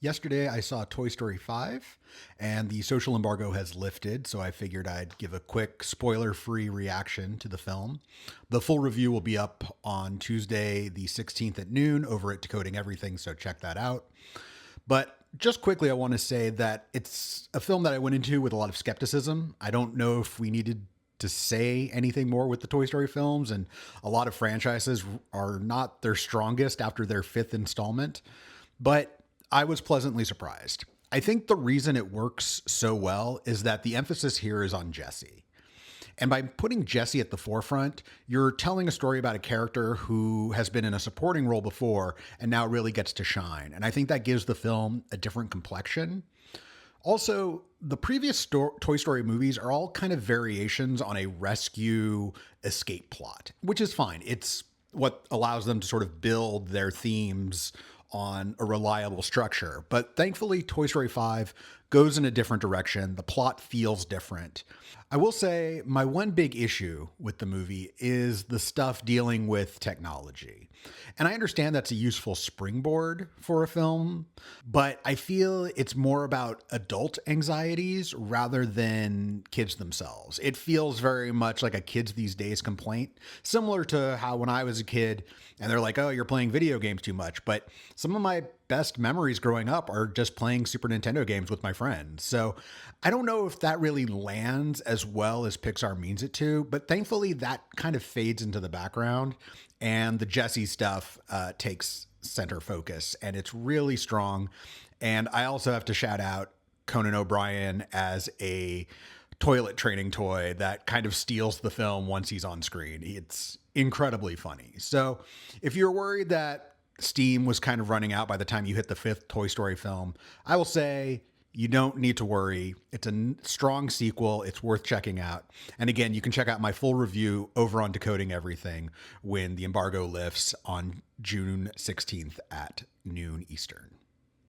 Yesterday, I saw Toy Story 5, and the social embargo has lifted, so I figured I'd give a quick spoiler free reaction to the film. The full review will be up on Tuesday, the 16th at noon over at Decoding Everything, so check that out. But just quickly, I want to say that it's a film that I went into with a lot of skepticism. I don't know if we needed to say anything more with the Toy Story films, and a lot of franchises are not their strongest after their fifth installment. But I was pleasantly surprised. I think the reason it works so well is that the emphasis here is on Jesse. And by putting Jesse at the forefront, you're telling a story about a character who has been in a supporting role before and now really gets to shine. And I think that gives the film a different complexion. Also, the previous Toy Story movies are all kind of variations on a rescue escape plot, which is fine. It's what allows them to sort of build their themes on a reliable structure. But thankfully, Toy Story 5 goes in a different direction. The plot feels different. I will say my one big issue with the movie is the stuff dealing with technology. And I understand that's a useful springboard for a film, but I feel it's more about adult anxieties rather than kids themselves. It feels very much like a kids these days complaint, similar to how when I was a kid and they're like, oh, you're playing video games too much. But some of my best memories growing up are just playing Super Nintendo games with my friends. So I don't know if that really lands as well as Pixar means it to, but thankfully that kind of fades into the background and the Jesse stuff takes center focus and it's really strong. And I also have to shout out Conan O'Brien as a toilet training toy that kind of steals the film once he's on screen. It's incredibly funny. So if you're worried that steam was kind of running out by the time you hit the fifth Toy Story film, I will say you don't need to worry. It's a strong sequel. It's worth checking out. And again, you can check out my full review over on Decoding Everything when the embargo lifts on June 16th at noon Eastern.